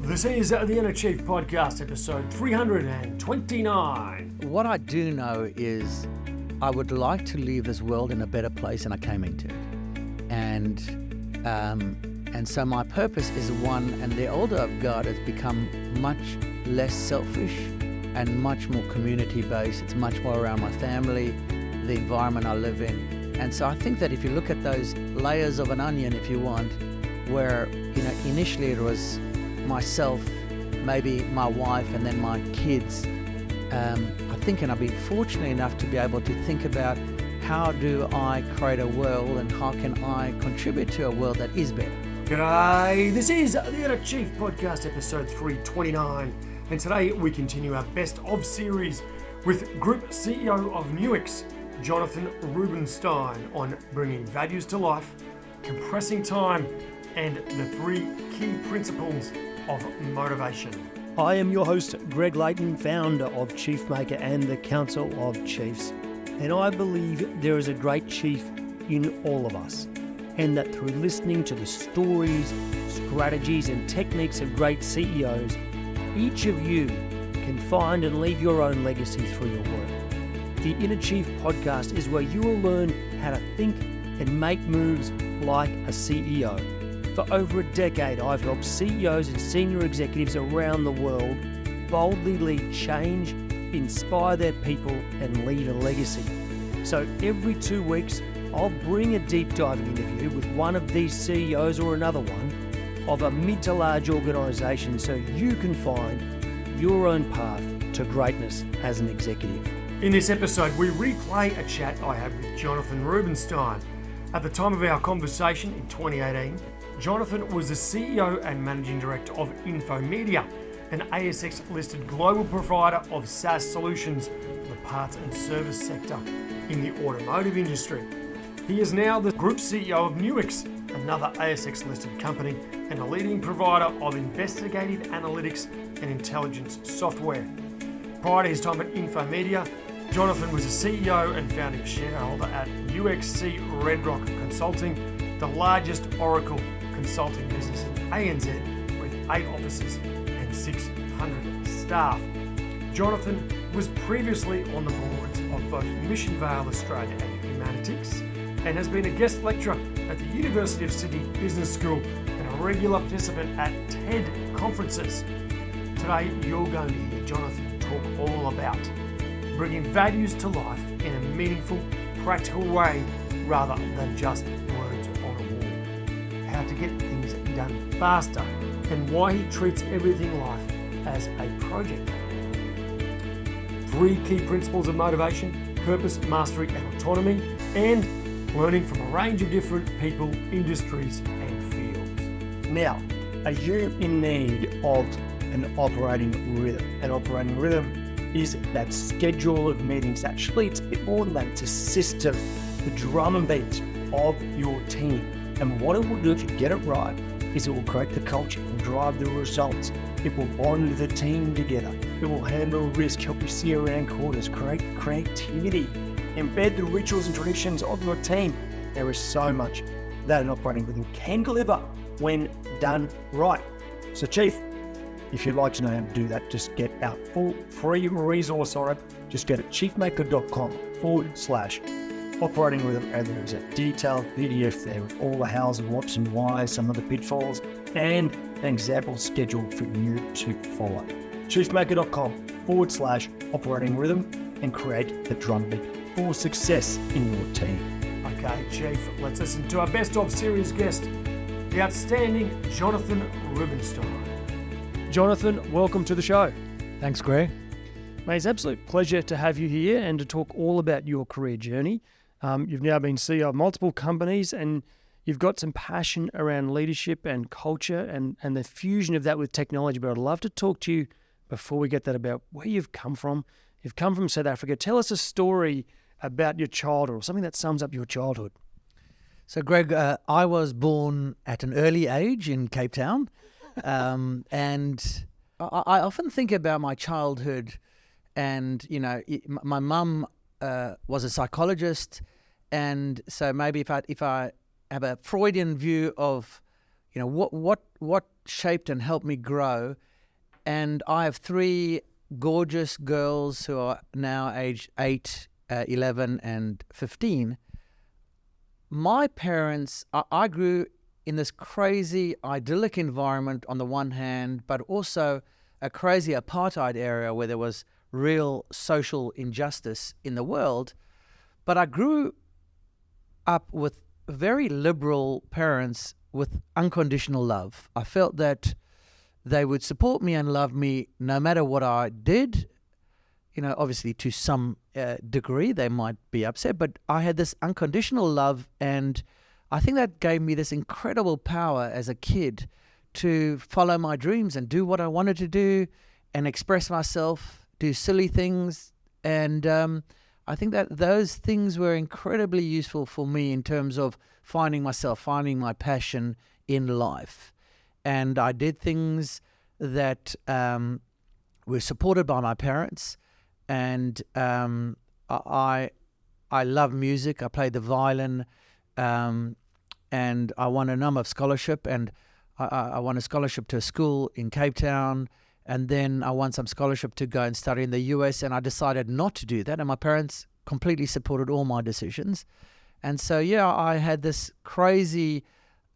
This is the Inner Chief Podcast, episode 329. What I do know is I would like to leave this world in a better place than I came into. And so my purpose is one, and the older I've got, it's become much less selfish and much more community-based. It's much more around my family, the environment I live in. And so I think that if you look at those layers of an onion, if you want, where, initially it was myself, maybe my wife, and then my kids. I think, and I've been fortunate enough to be able to think about how do I create a world and how can I contribute to a world that is better. G'day, this is the Inner Chief Podcast, episode 329. And today we continue our Best of series with Group CEO of Nuix, Jonathan Rubinsztein, on bringing values to life, compressing time, and the 3 key principles of motivation. I am your host, Greg Layton, founder of Chiefmaker and the Council of Chiefs. And I believe there is a great chief in all of us. And that through listening to the stories, strategies and techniques of great CEOs, each of you can find and leave your own legacy through your work. The Inner Chief Podcast is where you will learn how to think and make moves like a CEO. For over a decade, I've helped CEOs and senior executives around the world boldly lead change, inspire their people, and leave a legacy. So every 2 weeks, I'll bring a deep diving interview with one of these CEOs or another one of a mid to large organisation so you can find your own path to greatness as an executive. In this episode, we replay a chat I had with Jonathan Rubinsztein. At the time of our conversation in 2018, Jonathan was the CEO and Managing Director of Infomedia, an ASX-Listed global provider of SaaS solutions for the parts and service sector in the automotive industry. He is now the Group CEO of Nuix, another ASX-listed company and a leading provider of investigative analytics and intelligence software. Prior to his time at Infomedia, Jonathan was a CEO and founding shareholder at UXC Red Rock Consulting, the largest Oracle consulting business in ANZ with 8 offices and 600 staff. Jonathan was previously on the boards of both Mission Vale Australia and Humanities, and has been a guest lecturer at the University of Sydney Business School and a regular participant at TED conferences. Today you're going to hear Jonathan talk all about bringing values to life in a meaningful, practical way rather than just words on a wall. How to get things done faster, and why he treats everything in life as a project. 3 key principles of motivation: purpose, mastery and autonomy, and learning from a range of different people, industries and fields. Now, are you in need of an operating rhythm? An operating rhythm is that schedule of meetings. Actually, it's a bit more than that. It's a system, the drum and beat of your team. And what it will do if you get it right is it will create the culture, it will drive the results, it will bond the team together, it will handle risk, help you see around corners, create creativity, embed the rituals and traditions of your team. There is so much that an operating rhythm can deliver when done right. So Chief, if you'd like to know how to do that, just get our full free resource on it. Just go to chiefmaker.com/operating rhythm, and there's a detailed PDF there with all the hows and whats and whys, some of the pitfalls, and an example schedule for you to follow. chiefmaker.com/operating rhythm, and create the drumbeat for success in your team. Okay, Chief, let's listen to our Best of series guest, the outstanding Jonathan Rubinsztein. Jonathan, welcome to the show. Thanks, Greg. Mate, it's an absolute pleasure to have you here and to talk all about your career journey. You've now been CEO of multiple companies, and you've got some passion around leadership and culture and the fusion of that with technology. But I'd love to talk to you before we get that about where you've come from. You've come from South Africa. Tell us a story about your childhood, or something that sums up your childhood. So, Greg, I was born at an early age in Cape Town, and I often think about my childhood. And, my mum was a psychologist, and so maybe if I have a Freudian view of, what shaped and helped me grow. And I have 3 gorgeous girls who are now aged 8, 11, and 15. My parents, I grew in this crazy idyllic environment on the one hand, but also a crazy apartheid area where there was real social injustice in the world. But I grew up with very liberal parents with unconditional love. I felt that they would support me and love me no matter what I did. Obviously to some degree they might be upset, but I had this unconditional love, and I think that gave me this incredible power as a kid to follow my dreams and do what I wanted to do and express myself, do silly things. And I think that those things were incredibly useful for me in terms of finding myself, finding my passion in life. And I did things that were supported by my parents. And I love music. I played the violin, and I won a number of scholarship. And I won a scholarship to a school in Cape Town. And then I won some scholarship to go and study in the US. And I decided not to do that. And my parents completely supported all my decisions. And so, I had this crazy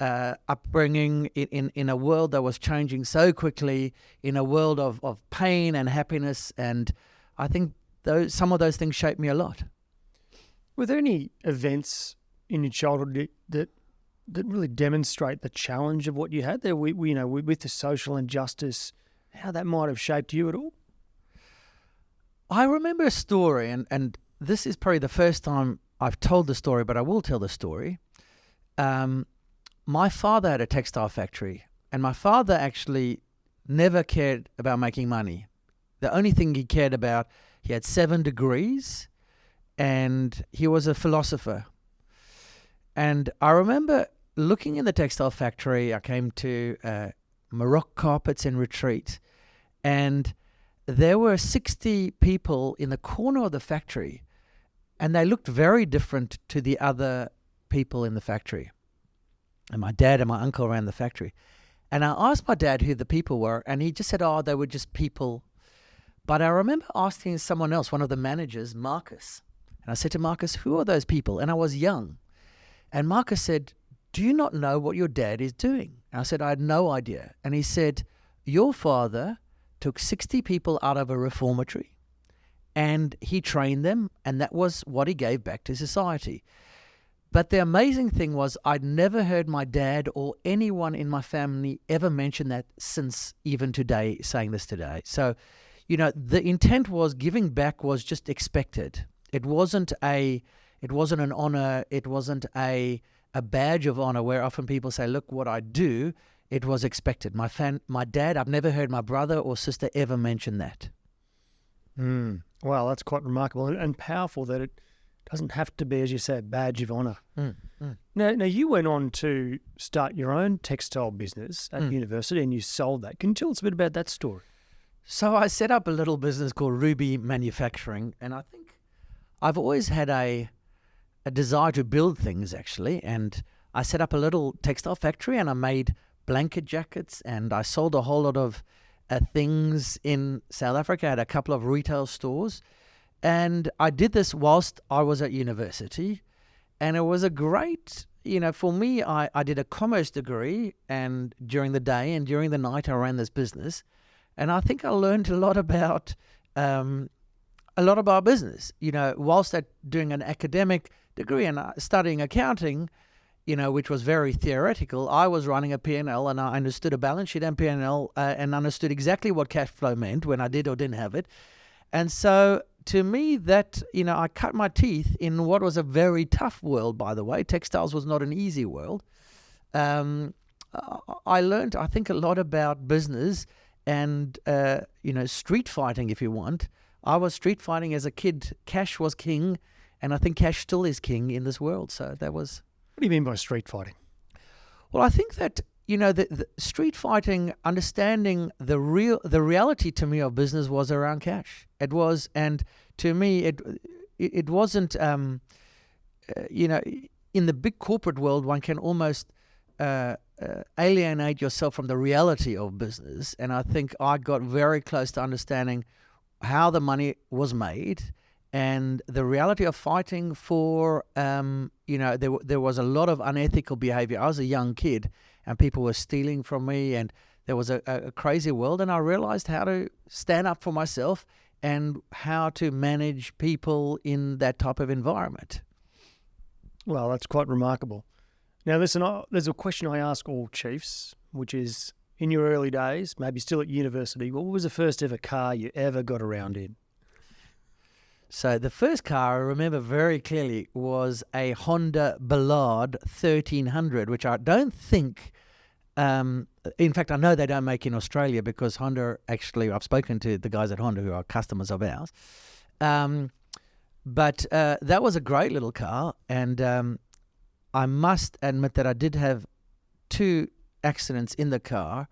upbringing in a world that was changing so quickly, in a world of pain and happiness. And I think some of those things shaped me a lot. Were there any events in your childhood that really demonstrate the challenge of what you had there? With the social injustice, how that might have shaped you at all? I remember a story, and this is probably the first time I've told the story, but I will tell the story. My father had a textile factory, and my father actually never cared about making money. The only thing he cared about, he had 7 degrees, and he was a philosopher. And I remember looking in the textile factory. I came to Morocco carpets in retreat, and there were 60 people in the corner of the factory, and they looked very different to the other people in the factory. And my dad and my uncle ran the factory. And I asked my dad who the people were, and he just said, they were just people. But I remember asking someone else, one of the managers, Marcus. And I said to Marcus, who are those people? And I was young. And Marcus said, do you not know what your dad is doing? And I said, I had no idea. And he said, your father took 60 people out of a reformatory, and he trained them, and that was what he gave back to society. But the amazing thing was, I'd never heard my dad or anyone in my family ever mention that since even today, saying this today. So, the intent was giving back was just expected. It wasn't an honor. It wasn't a badge of honor where often people say, look what I do. It was expected. My dad, I've never heard my brother or sister ever mention that. Wow, that's quite remarkable and powerful that it doesn't have to be, as you say, a badge of honor. Now, you went on to start your own textile business at university, and you sold that. Can you tell us a bit about that story? So I set up a little business called Ruby Manufacturing, and I think I've always had a desire to build things, actually. And I set up a little textile factory, and I made blanket jackets, and I sold a whole lot of things in South Africa. I had a couple of retail stores, and I did this whilst I was at university. And it was a great, for me, I did a commerce degree, and during the day and during the night I ran this business. And I think I learned a lot about business, whilst doing an academic degree and studying accounting, which was very theoretical. I was running a P&L, and I understood a balance sheet and P&L and understood exactly what cash flow meant when I did or didn't have it. And so to me, that, I cut my teeth in what was a very tough world, by the way. Textiles was not an easy world. I learned, I think, a lot about business and, street fighting, if you want. I was street fighting as a kid. Cash was king, and I think cash still is king in this world. So that was... What do you mean by street fighting? Well, I think that, the street fighting, understanding the reality to me of business was around cash. It was, and to me, it wasn't, in the big corporate world, one can almost alienate yourself from the reality of business. And I think I got very close to understanding how the money was made and the reality of fighting for, there was a lot of unethical behavior. I was a young kid and people were stealing from me and there was a crazy world, and I realized how to stand up for myself and how to manage people in that type of environment. Well, that's quite remarkable. Now, listen, there's a question I ask all chiefs, which is, in your early days, maybe still at university, what was the first ever car you ever got around in? So the first car I remember very clearly was a Honda Ballard 1300, which I don't think, in fact, I know they don't make in Australia because Honda, actually, I've spoken to the guys at Honda who are customers of ours. But that was a great little car, and I must admit that I did have 2 accidents in the car,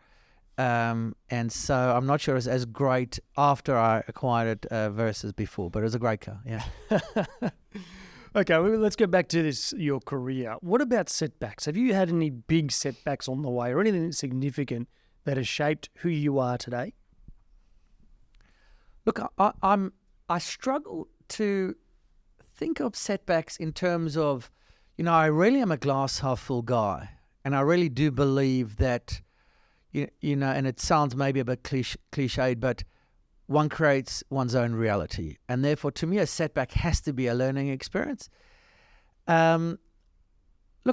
and so I'm not sure it's as great after I acquired it versus before, but it was a great car, yeah. Okay, well, let's go back to your career. What about setbacks? Have you had any big setbacks on the way or anything significant that has shaped who you are today? Look, I struggle to think of setbacks in terms of, I really am a glass half full guy, and I really do believe that, and it sounds maybe a bit cliched, but one creates one's own reality. And therefore, to me, a setback has to be a learning experience. Look,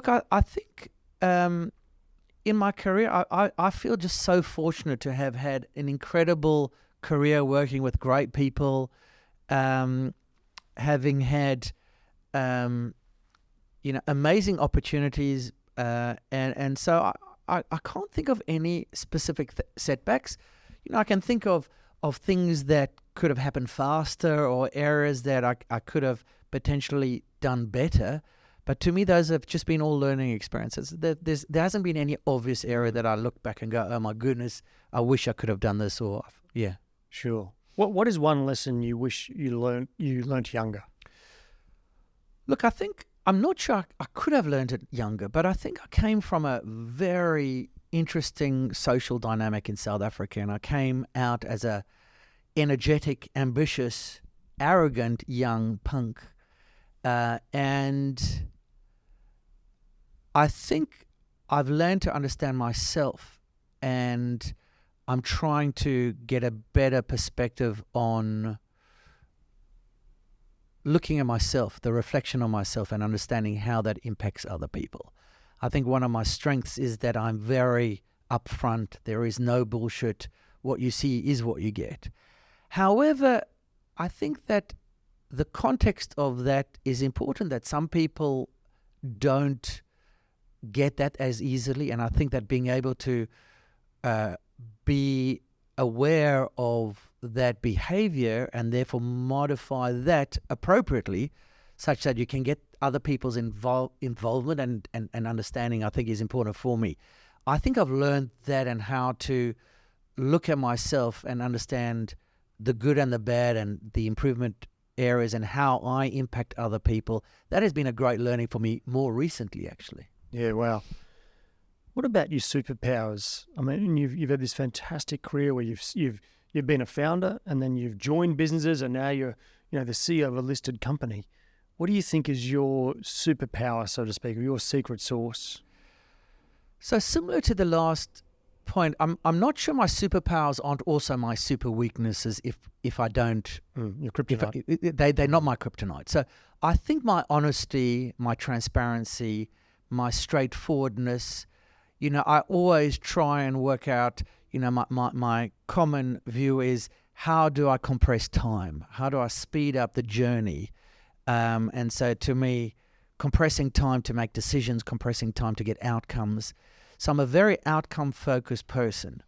I think in my career, I feel just so fortunate to have had an incredible career working with great people, having had, amazing opportunities. And so I can't think of any specific setbacks. I can think of things that could have happened faster or areas that I could have potentially done better. But to me, those have just been all learning experiences. There hasn't been any obvious area that I look back and go, oh my goodness, I wish I could have done this, or yeah. Sure. What is one lesson you wish you learnt younger? Look, I think, I'm not sure I could have learned it younger, but I think I came from a very interesting social dynamic in South Africa, and I came out as a energetic, ambitious, arrogant young punk. And I think I've learned to understand myself, and I'm trying to get a better perspective on looking at myself, the reflection on myself, and understanding how that impacts other people. I think one of my strengths is that I'm very upfront. There is no bullshit. What you see is what you get. However, I think that the context of that is important, that some people don't get that as easily. And I think that being able to be aware of that behavior and therefore modify that appropriately such that you can get other people's involvement and understanding, I think is important for me. I think I've learned that and how to look at myself and understand the good and the bad and the improvement areas and how I impact other people. That has been a great learning for me more recently, actually. Yeah, wow. What about your superpowers? I mean, you've had this fantastic career where you've been a founder and then you've joined businesses and now you're the CEO of a listed company. What do you think is your superpower, so to speak, or your secret sauce? So similar to the last point, I'm not sure my superpowers aren't also my super weaknesses if I don't. Your kryptonite. They're not my kryptonite. So I think my honesty, my transparency, my straightforwardness, I always try and work out, my common view is, how do I compress time? How do I speed up the journey? And so to me, compressing time to make decisions, compressing time to get outcomes. So I'm a very outcome-focused person.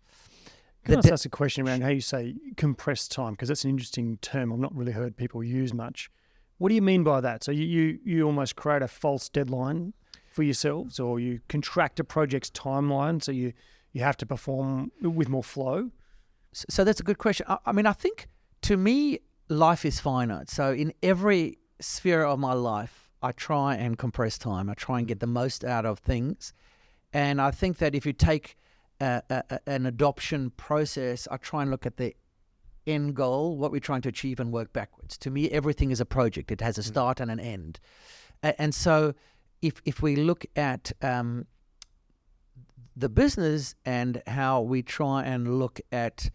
Can I ask a question around how you say compressed time? Because that's an interesting term I've not really heard people use much. What do you mean by that? So you almost create a false deadline for yourselves, or you contract a project's timeline so you have to perform with more flow? So that's a good question. I mean, I think to me, life is finite. So in every sphere of my life, I try and compress time. I try and get the most out of things. And I think that if you take an adoption process, I try and look at the end goal, what we're trying to achieve, and work backwards. To me, everything is a project. It has a start and an end. And so if we look at the business and how we try and look at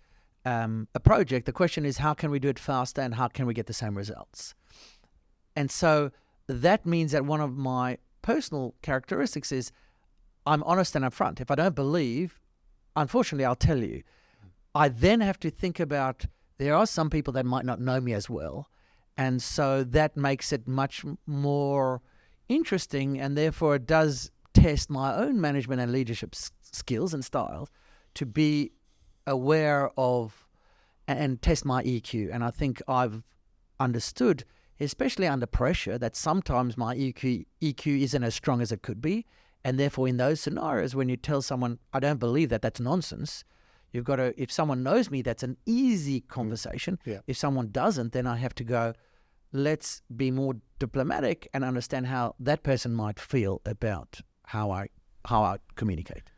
a project, the question is, how can we do it faster and how can we get the same results? And so that means that one of my personal characteristics is I'm honest and upfront. If I don't believe, unfortunately, I'll tell you. I then have to think about, there are some people that might not know me as well. And so that makes it much more interesting, and therefore it does test my own management and leadership skills and styles to be aware of and test my EQ. And I think I've understood, especially under pressure, that sometimes my EQ isn't as strong as it could be. And therefore, in those scenarios, when you tell someone, I don't believe that, that's nonsense, you've got to, if someone knows me, that's an easy conversation. Yeah. If someone doesn't, then I have to go, let's be more diplomatic and understand how that person might feel about how I communicate.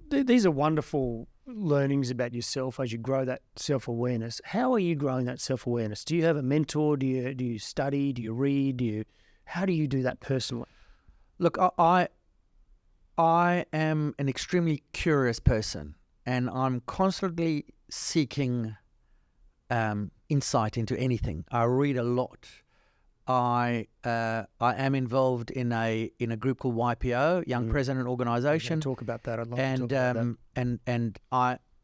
These are wonderful learnings about yourself as you grow that self-awareness. How are you growing that self-awareness? Do you have a mentor? Do you study? Do you read? How do you do that personally? Look, I am an extremely curious person, and I'm constantly seeking insight into anything. I read a lot. I am involved in a group called YPO, Young President Organisation. Talk about that. I'd love to talk about that. And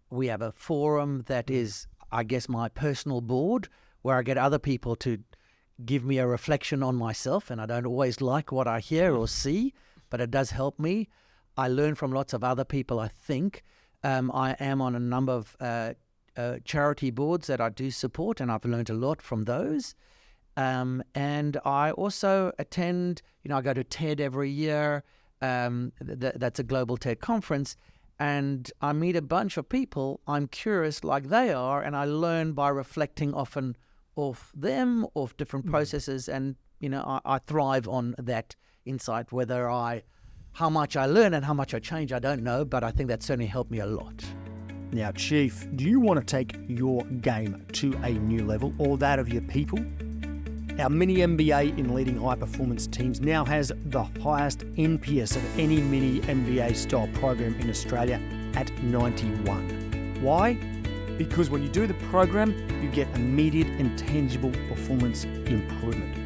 we have a forum that is, I guess, my personal board, where I get other people to give me a reflection on myself, and I don't always like what I hear or see, but it does help me. I learn from lots of other people, I think. I am on a number of charity boards that I do support, and I've learned a lot from those. And I also attend, I go to TED every year. That's a global TED conference. And I meet a bunch of people. I'm curious like they are, and I learn by reflecting often off them, off different processes. And, I thrive on that insight. How much I learn and how much I change, I don't know, but I think that certainly helped me a lot. Now, Chief, do you want to take your game to a new level, or that of your people? Our mini MBA in leading high-performance teams now has the highest NPS of any mini MBA style program in Australia at 91. Why? Because when you do the program, you get immediate and tangible performance improvement.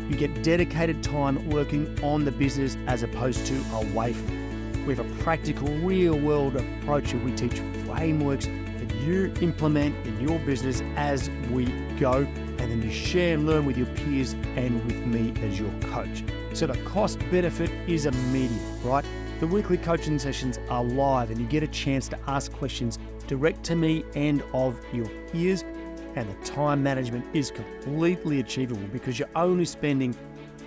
You get dedicated time working on the business as opposed to away from it. We have a practical, real-world approach where we teach frameworks that you implement in your business as we go, and then you share and learn with your peers and with me as your coach. So the cost benefit is immediate, right? The weekly coaching sessions are live, and you get a chance to ask questions direct to me and of your peers. And the time management is completely achievable because you're only spending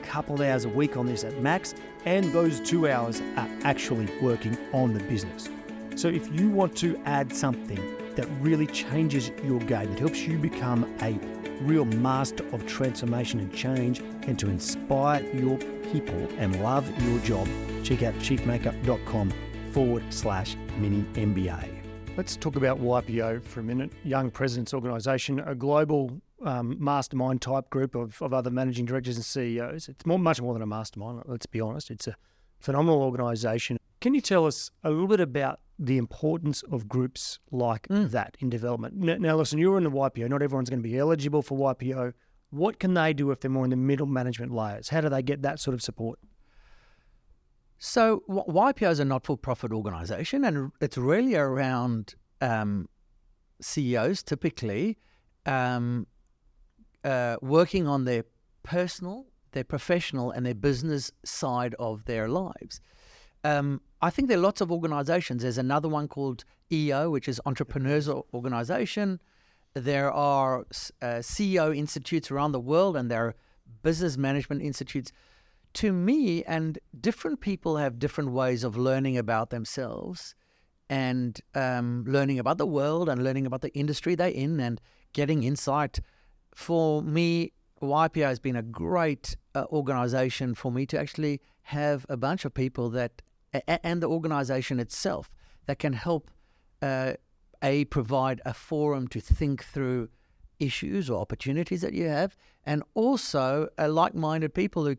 a couple of hours a week on this at max, and those 2 hours are actually working on the business. So if you want to add something that really changes your game, that helps you become a real master of transformation and change, and to inspire your people and love your job, check out chiefmaker.com/mini MBA. Let's talk about YPO for a minute. Young Presidents Organisation, a global mastermind type group of other managing directors and CEOs. It's much more than a mastermind, let's be honest. It's a phenomenal organisation. Can you tell us a little bit about the importance of groups like that in development? Now, listen, you're in the YPO. Not everyone's going to be eligible for YPO. What can they do if they're more in the middle management layers? How do they get that sort of support? So YPO is a not-for-profit organisation, and it's really around CEOs typically working on their personal, their professional, and their business side of their lives. I think there are lots of organizations. There's another one called EO, which is Entrepreneurs Organization. There are CEO institutes around the world, and there are business management institutes. To me, and different people have different ways of learning about themselves and learning about the world and learning about the industry they're in and getting insight. For me, YPO has been a great organization for me to actually have a bunch of people that and the organization itself that can help provide a forum to think through issues or opportunities that you have, and also like-minded people who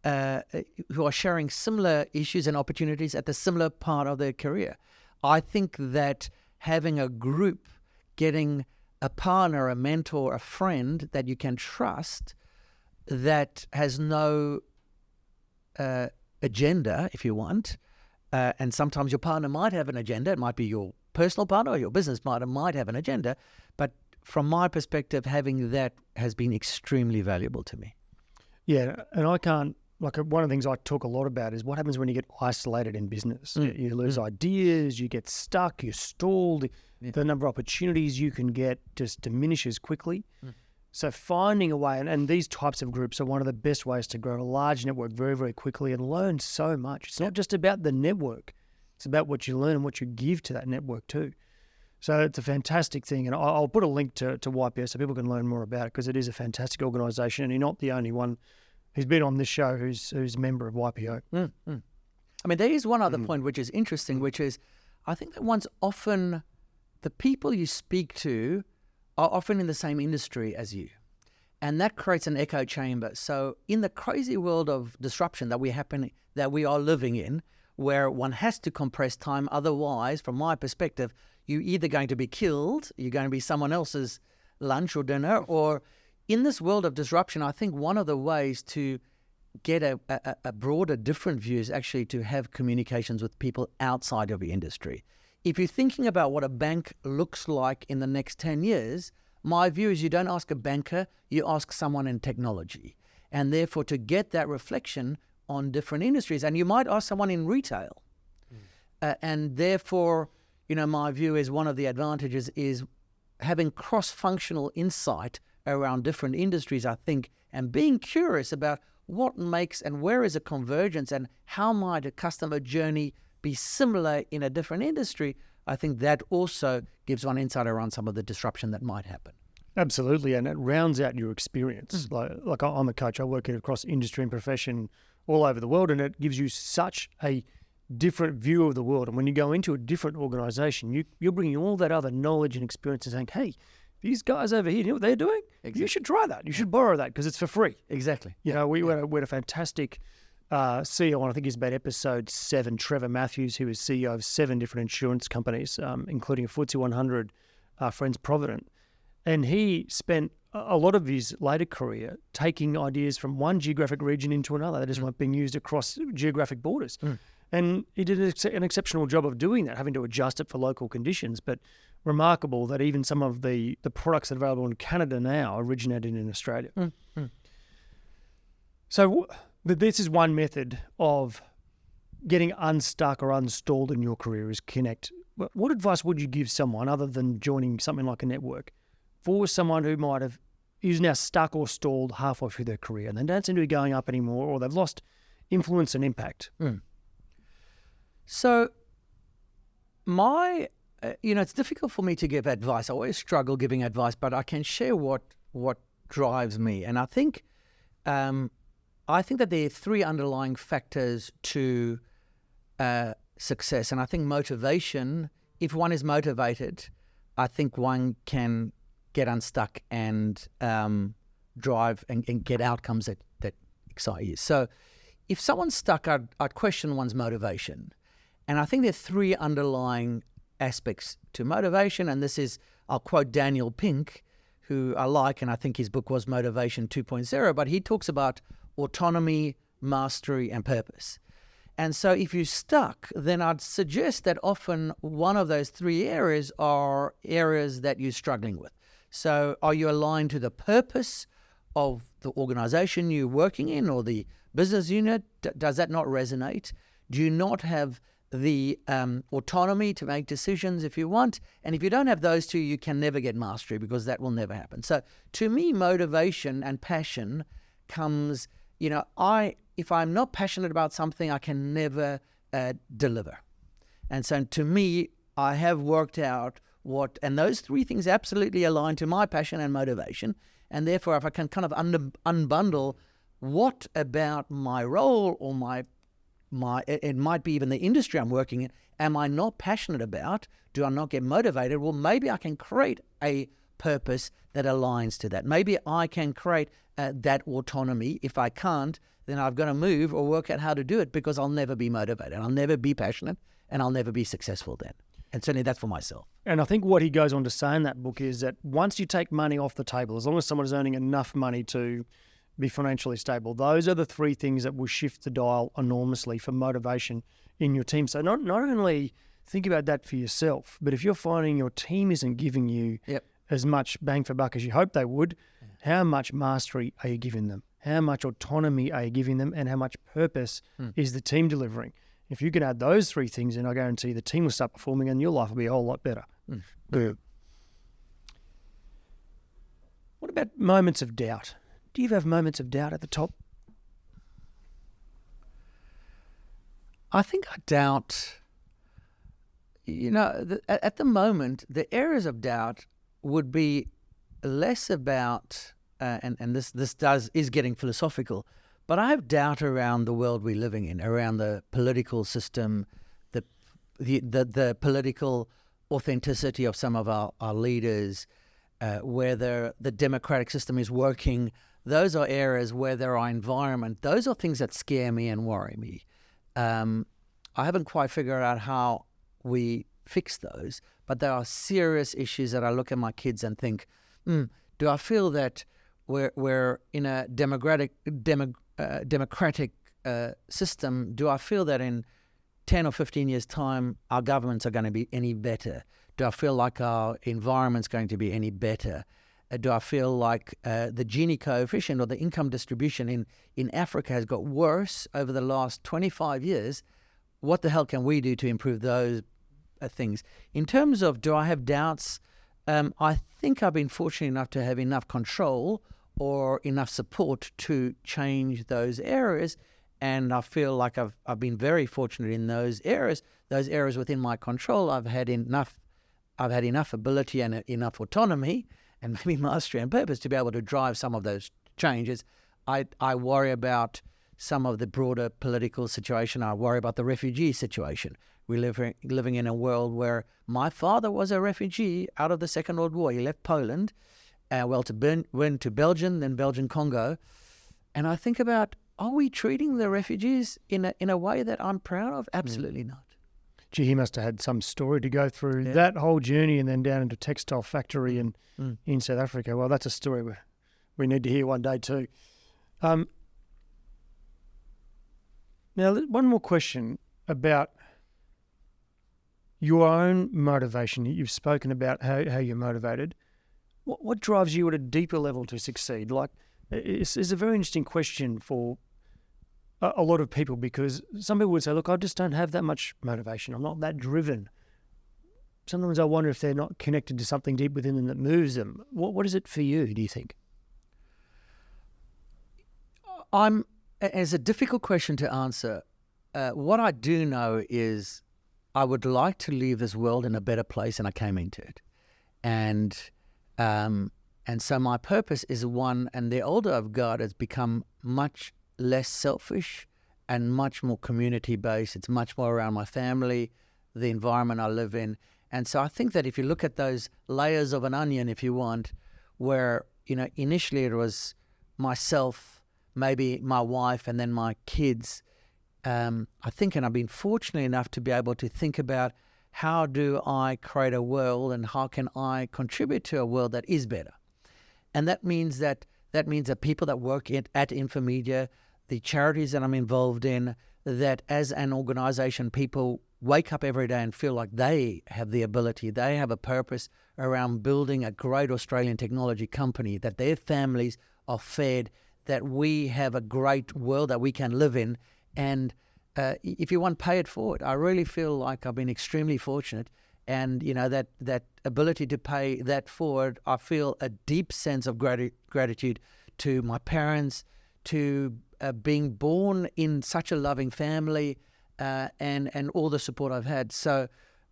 are sharing similar issues and opportunities at the similar part of their career. I think that having a group, getting a partner, a mentor, a friend that you can trust, that has no agenda, if you want, and sometimes your partner might have an agenda. It might be your personal partner or your business partner might have an agenda, but from my perspective, having that has been extremely valuable to me. Yeah, and I can't, like, one of the things I talk a lot about is what happens when you get isolated in business. You lose ideas, you get stuck, you're stalled, the number of opportunities you can get just diminishes quickly. So finding a way, and these types of groups are one of the best ways to grow a large network very, very quickly and learn so much. It's not just about the network. It's about what you learn and what you give to that network too. So it's a fantastic thing. And I'll put a link to YPO so people can learn more about it, because it is a fantastic organisation, and you're not the only one who's been on this show who's a member of YPO. I mean, there is one other point which is interesting, which is I think that often the people you speak to are often in the same industry as you. And that creates an echo chamber. So in the crazy world of disruption that we are living in, where one has to compress time, otherwise, from my perspective, you're either going to be killed, you're going to be someone else's lunch or dinner, or in this world of disruption, I think one of the ways to get a broader, different view is actually to have communications with people outside of your industry. If you're thinking about what a bank looks like in the next 10 years, my view is you don't ask a banker, you ask someone in technology. And therefore, to get that reflection on different industries, and you might ask someone in retail. And therefore, my view is one of the advantages is having cross-functional insight around different industries, I think, and being curious about what makes and where is a convergence and how might a customer journey be similar in a different industry. I think that also gives one insight around some of the disruption that might happen. Absolutely, and it rounds out your experience. Like I'm a coach, I work across industry and profession all over the world, and it gives you such a different view of the world. And when you go into a different organisation, you're bringing all that other knowledge and experience and saying, hey, these guys over here, you know what they're doing? Exactly. You should try that. You should borrow that because it's for free. Exactly. We had a fantastic CEO, and I think he's about episode 7, Trevor Matthews, who is CEO of 7 different insurance companies, including a FTSE 100, Friends Provident. And he spent a lot of his later career taking ideas from one geographic region into another that just weren't being used across geographic borders. And he did an exceptional job of doing that, having to adjust it for local conditions. But remarkable that even some of the products that are available in Canada now originated in Australia. So this is one method of getting unstuck or unstalled in your career is connect. What advice would you give someone other than joining something like a network for someone who is now stuck or stalled halfway through their career and they don't seem to be going up anymore, or they've lost influence and impact? So it's difficult for me to give advice. I always struggle giving advice, but I can share what drives me. And I think that there are 3 underlying factors to success. And I think motivation, if one is motivated, I think one can get unstuck and drive and get outcomes that excite you. So if someone's stuck, I'd question one's motivation. And I think there are 3 underlying aspects to motivation. And this is, I'll quote Daniel Pink, who I like, and I think his book was Motivation 2.0, but he talks about autonomy, mastery, and purpose. And so if you're stuck, then I'd suggest that often one of those 3 areas are areas that you're struggling with. So are you aligned to the purpose of the organization you're working in or the business unit? Does that not resonate? Do you not have the autonomy to make decisions if you want? And if you don't have those 2, you can never get mastery, because that will never happen. So to me, motivation and passion comes, if I'm not passionate about something, I can never deliver. And so to me, I have worked out and those 3 things absolutely align to my passion and motivation. And therefore, if I can kind of unbundle what about my role or my it might be even the industry I'm working in, am I not passionate about? Do I not get motivated? Well, maybe I can create a purpose that aligns to that. Maybe I can create that autonomy. If I can't, then I've got to move or work out how to do it, because I'll never be motivated. I'll never be passionate, and I'll never be successful then. And certainly that's for myself. And I think what he goes on to say in that book is that once you take money off the table, as long as someone is earning enough money to be financially stable, those are the three things that will shift the dial enormously for motivation in your team. So not only think about that for yourself, but if you're finding your team isn't giving you as much bang for buck as you hope they would, how much mastery are you giving them? How much autonomy are you giving them? And how much purpose is the team delivering? If you can add those three things in, I guarantee the team will start performing and your life will be a whole lot better. What about moments of doubt? Do you have moments of doubt at the top? I think I doubt, at the moment, the areas of doubt would be less about, and this is getting philosophical, but I have doubt around the world we're living in, around the political system, the political authenticity of some of our leaders, whether the democratic system is working. Those are areas where there are environment. Those are things that scare me and worry me. I haven't quite figured out how we fix those, but there are serious issues that I look at my kids and think, do I feel that we're in a democratic system? Do I feel that in 10 or 15 years' time, our governments are going to be any better? Do I feel like our environment's going to be any better? Do I feel like the Gini coefficient or the income distribution in Africa has got worse over the last 25 years? What the hell can we do to improve those things? In terms of do I have doubts, I think I've been fortunate enough to have enough control or enough support to change those areas. And I feel like I've been very fortunate in those areas within my control. I've had enough ability and enough autonomy and maybe mastery and purpose to be able to drive some of those changes. I worry about some of the broader political situation. I worry about the refugee situation. We're living in a world where my father was a refugee out of the Second World War. He left Poland, went to Belgium, then Belgian Congo. And I think about, are we treating the refugees in a way that I'm proud of? Absolutely not. Gee, he must have had some story to go through that whole journey and then down into textile factory in South Africa. Well, that's a story we need to hear one day too. Now, one more question about your own motivation. You've spoken about how you're motivated. What drives you at a deeper level to succeed? Like, it's a very interesting question for a lot of people, because some people would say, look, I just don't have that much motivation. I'm not that driven. Sometimes I wonder if they're not connected to something deep within them that moves them. What is it for you, do you think? It's a difficult question to answer. What I do know is I would like to leave this world in a better place than I came into it. And so my purpose is one, and the older I've got, it's become much less selfish and much more community-based. It's much more around my family, the environment I live in. And so I think that if you look at those layers of an onion, if you want, where, initially it was myself, maybe my wife, and then my kids, I think, and I've been fortunate enough to be able to think about how do I create a world and how can I contribute to a world that is better. And that means that people that work at Infomedia, the charities that I'm involved in, that as an organization, people wake up every day and feel like they have the ability, they have a purpose around building a great Australian technology company, that their families are fed, that we have a great world that we can live in. And if you want, pay it forward. I really feel like I've been extremely fortunate. And, that ability to pay that forward, I feel a deep sense of gratitude to my parents, to being born in such a loving family, and all the support I've had. So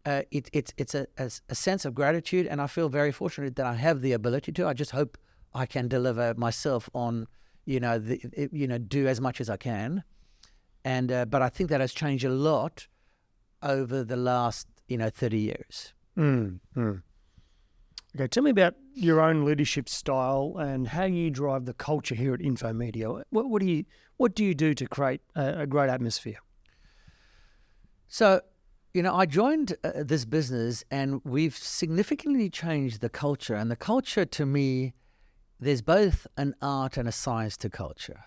it's a sense of gratitude, and I feel very fortunate that I have the ability to. I just hope I can deliver myself on, do as much as I can. And but I think that has changed a lot over the last 30 years. Okay, tell me about your own leadership style and how you drive the culture here at Infomedia. What do you do to create a great atmosphere? So, I joined this business, and we've significantly changed the culture. And the culture, to me, there's both an art and a science to culture.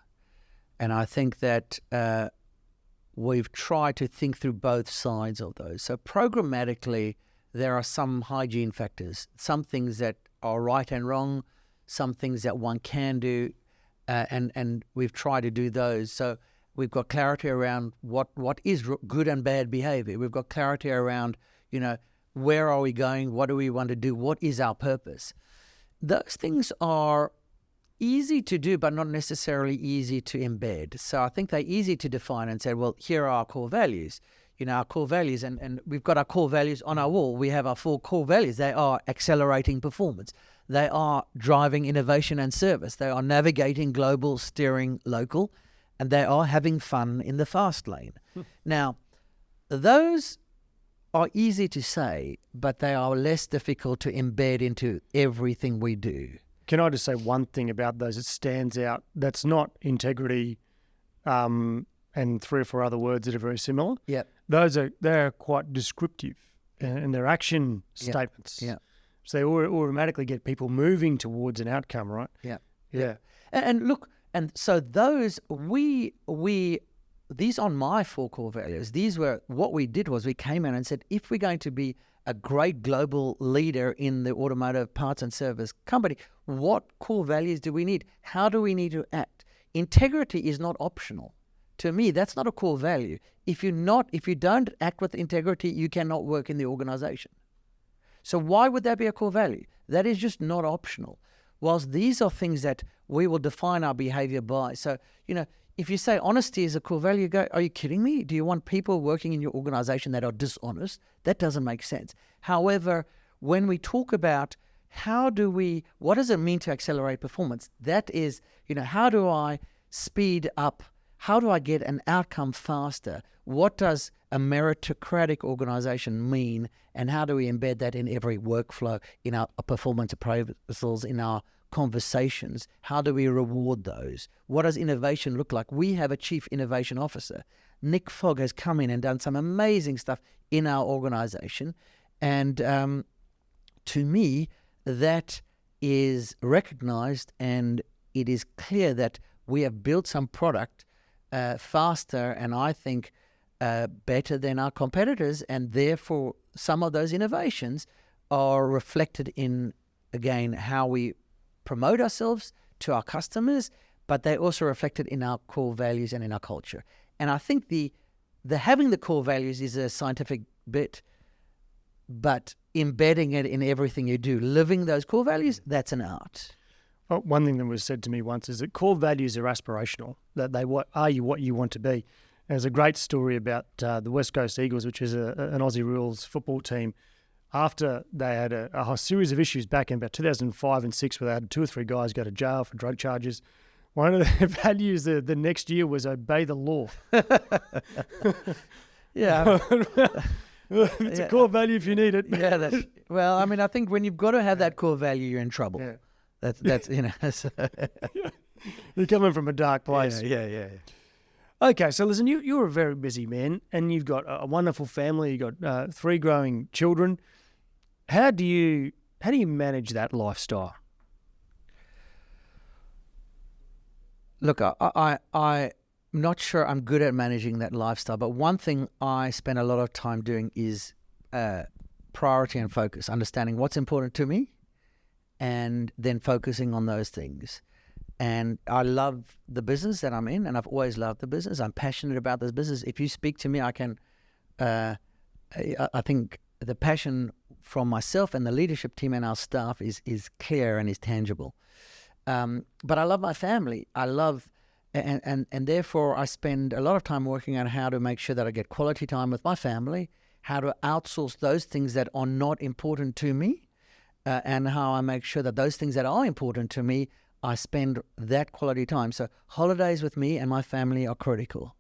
And I think that we've tried to think through both sides of those. So programmatically, there are some hygiene factors, some things that are right and wrong, some things that one can do, and we've tried to do those. So we've got clarity around what is good and bad behavior. We've got clarity around, where are we going? What do we want to do? What is our purpose? Those things are easy to do, but not necessarily easy to embed. So I think they're easy to define and say, well, here are our core values. Our core values, and we've got our core values on our wall. We have our 4 core values. They are accelerating performance. They are driving innovation and service. They are navigating global, steering local, and they are having fun in the fast lane. Now, those are easy to say, but they are less difficult to embed into everything we do. Can I just say one thing about those that stands out? That's not integrity, and 3 or 4 other words that are very similar. Yep. They're quite descriptive, and they're action statements. Yeah. So they automatically get people moving towards an outcome, right? Yeah. And look, and so those these are my 4 core values. These were what we did was we came in and said, if we're going to be a great global leader in the automotive parts and service company, what core values do we need? How do we need to act? Integrity is not optional. To me, that's not a core value. If you don't act with integrity, you cannot work in the organization. So why would that be a core value? That is just not optional. Whilst these are things that we will define our behavior by. So, if you say honesty is a core value, go, are you kidding me? Do you want people working in your organization that are dishonest? That doesn't make sense. However, when we talk about what does it mean to accelerate performance? That is, how do I speed up? How do I get an outcome faster? What does a meritocratic organization mean? And how do we embed that in every workflow, in our performance appraisals, in our conversations? How do we reward those? What does innovation look like? We have a chief innovation officer. Nick Fogg has come in and done some amazing stuff in our organization. And to me, that is recognized, and it is clear that we have built some product faster and I think better than our competitors, and therefore some of those innovations are reflected in, again, how we promote ourselves to our customers, but they're also reflected in our core values and in our culture. And I think the having the core values is a scientific bit, but embedding it in everything you do, living those core values, that's an art. Well, one thing that was said to me once is that core values are aspirational, that are you what you want to be. There's a great story about the West Coast Eagles, which is an Aussie rules football team. After they had a series of issues back in about 2005 and 6 where they had 2 or 3 guys go to jail for drug charges, one of their values the next year was obey the law. Yeah. It's a core value if you need it. Yeah. Well, I mean, I think when you've got to have that core value, you're in trouble. Yeah. That's You're coming from a dark place. Yeah. Okay, so listen, you're a very busy man, and you've got a wonderful family. You've got 3 growing children. How do you manage that lifestyle? Look, I'm not sure I'm good at managing that lifestyle, but one thing I spend a lot of time doing is priority and focus, understanding what's important to me, and then focusing on those things. And I love the business that I'm in, and I've always loved the business. I'm passionate about this business. If you speak to me, I can, I think the passion from myself and the leadership team and our staff is clear and is tangible. But I love my family. I love, and therefore I spend a lot of time working on how to make sure that I get quality time with my family, how to outsource those things that are not important to me, and how I make sure that those things that are important to me, I spend that quality time. So holidays with me and my family are critical.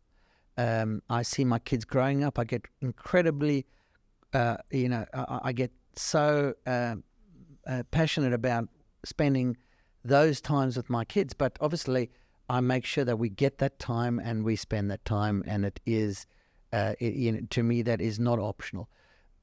I see my kids growing up. I get incredibly, I get so passionate about spending those times with my kids. But obviously, I make sure that we get that time and we spend that time, and it is, to me, that is not optional.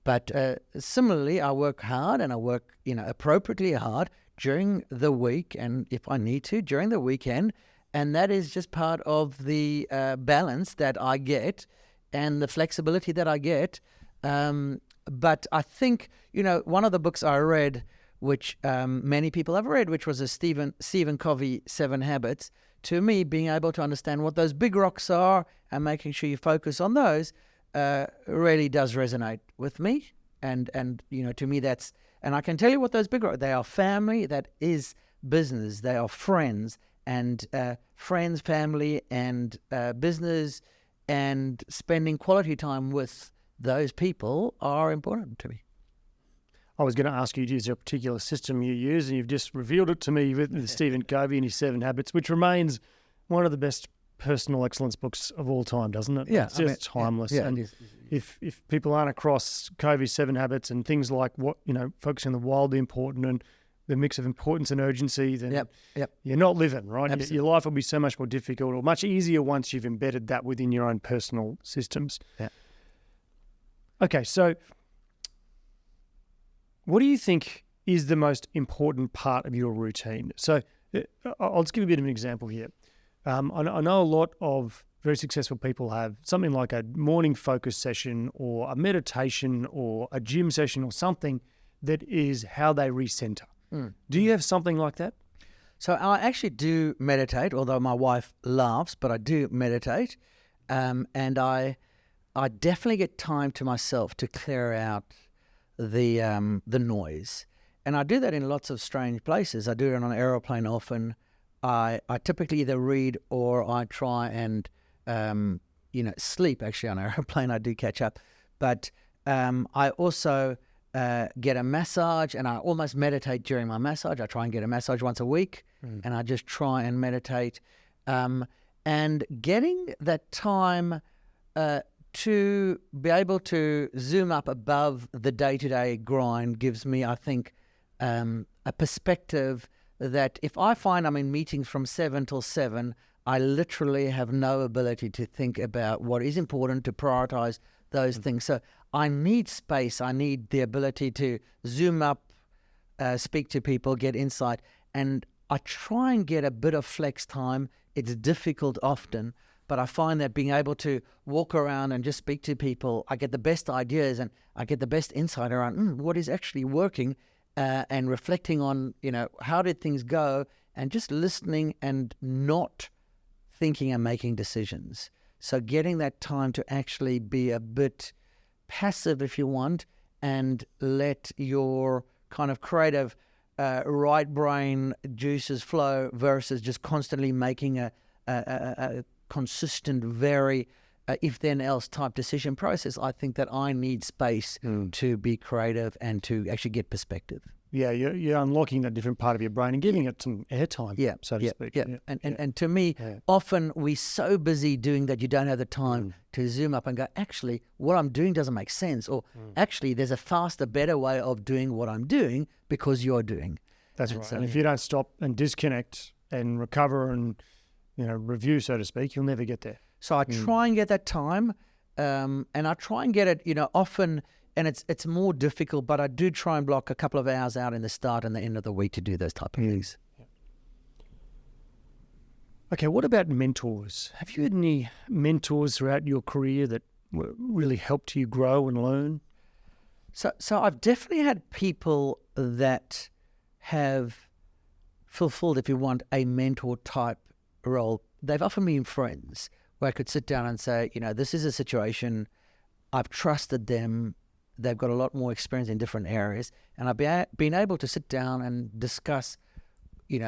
But similarly, I work hard and I work, appropriately hard during the week, and if I need to, during the weekend. And that is just part of the balance that I get and the flexibility that I get. But I think, one of the books I read, which many people have read, which was a Stephen Covey 7 Habits, to me, being able to understand what those big rocks are and making sure you focus on those really does resonate with me. And to me, that's, and I can tell you what those big rocks, they are family, that is business, they are friends, and friends, family, and business, and spending quality time with those people are important to me. I was going to ask you, is there a particular system you use? And you've just revealed it to me with Stephen Covey and his 7 Habits, which remains one of the best personal excellence books of all time, doesn't it? Yeah, it's just timeless. Yeah, and if people aren't across Covey's 7 Habits and things like focusing on the wildly important and the mix of importance and urgency, then you're not living, right? Absolutely. Your life will be so much more difficult or much easier once you've embedded that within your own personal systems. Yeah. Okay, so what do you think is the most important part of your routine? So I'll just give you a bit of an example here. I know a lot of very successful people have something like a morning focus session or a meditation or a gym session or something that is how they recenter. Do you have something like that? So I actually do meditate, although my wife laughs, but I do meditate. And I definitely get time to myself to clear out the noise. And I do that in lots of strange places. I do it on an aeroplane often. I typically either read or I try and, sleep actually on an aeroplane. I do catch up. But I also get a massage, and I almost meditate during my massage. I try and get a massage once a week, and I just try and meditate. And getting that time to be able to zoom up above the day-to-day grind gives me, I think, a perspective that if I find I'm in meetings from 7 till 7, I literally have no ability to think about what is important, to prioritize those things. So I need space. I need the ability to zoom up, speak to people, get insight. And I try and get a bit of flex time. It's difficult often, but I find that being able to walk around and just speak to people, I get the best ideas and I get the best insight around what is actually working, and reflecting on, how did things go, and just listening and not thinking and making decisions. So getting that time to actually be a bit passive, if you want, and let your kind of creative right brain juices flow versus just constantly making a consistent, very if then else type decision process. I think that I need space to be creative and to actually get perspective. Yeah, you're unlocking that different part of your brain and giving it some airtime, so to speak. Yeah. And to me, often we're so busy doing that you don't have the time to zoom up and go, actually, what I'm doing doesn't make sense. Or actually, there's a faster, better way of doing what I'm doing because you're doing. That's right. So, and if you don't stop and disconnect and recover and review, so to speak, you'll never get there. So I try and get that time, and I try and get it, often, and it's more difficult, but I do try and block a couple of hours out in the start and the end of the week to do those type of things. Yeah. Okay, what about mentors? Have you had any mentors throughout your career that really helped you grow and learn? So I've definitely had people that have fulfilled, if you want, a mentor type role. They've often been friends where I could sit down and say, this is a situation, I've trusted them, they've got a lot more experience in different areas, and I've been able to sit down and discuss,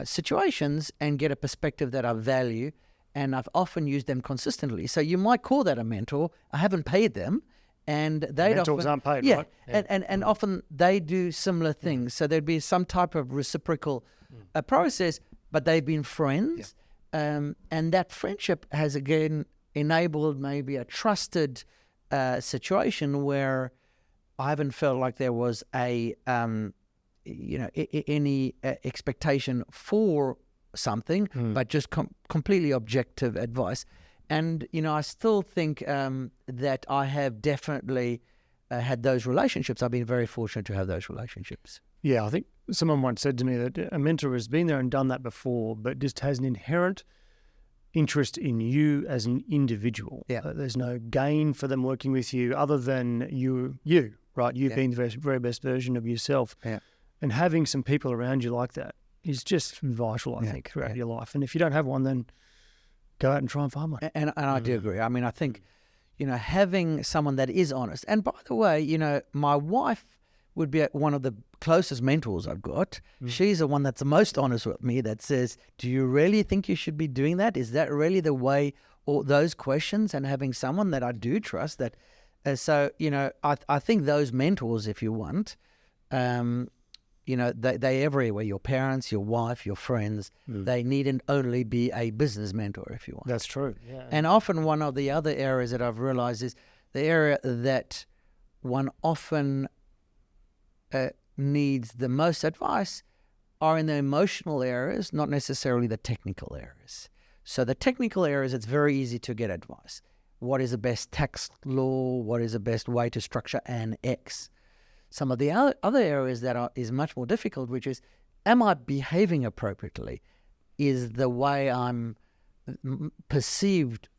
situations and get a perspective that I value, and I've often used them consistently. So you might call that a mentor. I haven't paid them, and they mentors aren't paid, right? Yeah. And often they do similar things. So there'd be some type of reciprocal process, but they've been friends. And that friendship has, again, enabled maybe a trusted situation where I haven't felt like there was any expectation for something, but just completely objective advice. And, I still think that I have definitely had those relationships. I've been very fortunate to have those relationships. Yeah, I think someone once said to me that a mentor has been there and done that before, but just has an inherent interest in you as an individual. Yeah. There's no gain for them working with you other than you, right? You being the very, very best version of yourself. Yeah. And having some people around you like that is just vital, I think, throughout your life. And if you don't have one, then go out and try and find one. And I do agree. I mean, I think, having someone that is honest. And by the way, my wife would be one of the closest mentors I've got. She's the one that's the most honest with me, that says, do you really think you should be doing that? Is that really the way? Or those questions, and having someone that I do trust that. I think those mentors, if you want, they everywhere. Your parents, your wife, your friends, they needn't only be a business mentor, if you want. That's true. Yeah. And often one of the other areas that I've realized is the area that one often needs the most advice are in the emotional areas, not necessarily the technical areas. So the technical areas, it's very easy to get advice. What is the best tax law? What is the best way to structure an X? Some of the other areas that is much more difficult, which is, am I behaving appropriately? Is the way I'm perceived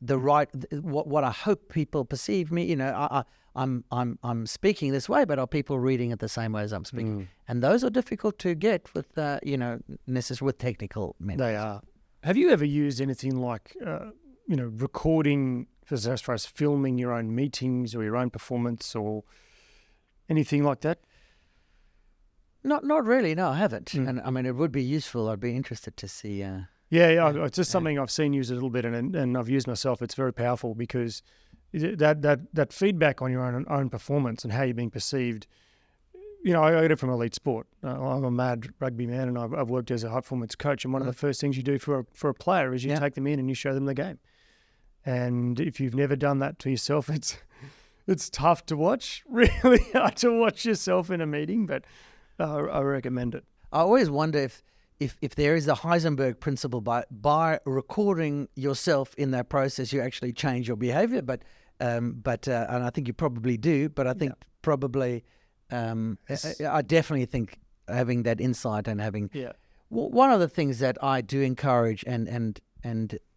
the right, what I hope people perceive me? I'm speaking this way, but are people reading it the same way as I'm speaking? And those are difficult to get with, necessarily with technical mentors. They are. Have you ever used anything like, recording, as far as filming your own meetings or your own performance or anything like that? Not really. No, I haven't. And I mean, it would be useful. I'd be interested to see. It's just something I've seen used a little bit, and I've used myself. It's very powerful because that feedback on your own performance and how you're being perceived. I get it from elite sport. I'm a mad rugby man, and I've worked as a high performance coach. And one of the first things you do for a player is you take them in and you show them the game. And if you've never done that to yourself, it's tough to watch. Really hard to watch yourself in a meeting, but I recommend it. I always wonder if there is a Heisenberg principle by recording yourself in that process, you actually change your behavior. But and I think you probably do. But I think probably. I definitely think having that insight and having one of the things that I do encourage and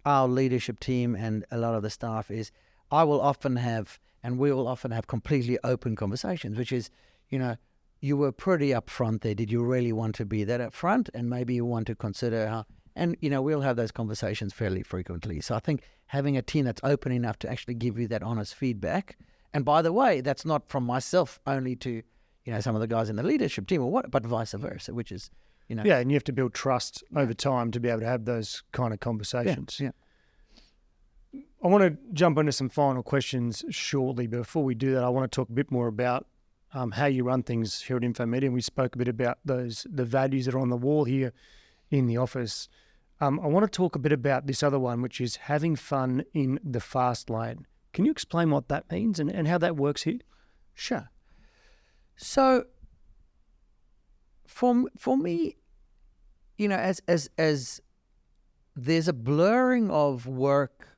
our leadership team and a lot of the staff is we will often have completely open conversations, which is, you were pretty upfront there. Did you really want to be that upfront? And maybe you want to consider how, and we'll have those conversations fairly frequently. So I think having a team that's open enough to actually give you that honest feedback. And by the way, that's not from myself only to, some of the guys in the leadership team but vice versa, which is, Yeah, and you have to build trust over time to be able to have those kind of conversations. Yeah. I want to jump into some final questions shortly, but before we do that, I want to talk a bit more about how you run things here at Infomedia. And we spoke a bit about the values that are on the wall here in the office. I want to talk a bit about this other one, which is having fun in the fast lane. Can you explain what that means and how that works here? Sure. So, for me, as there's a blurring of work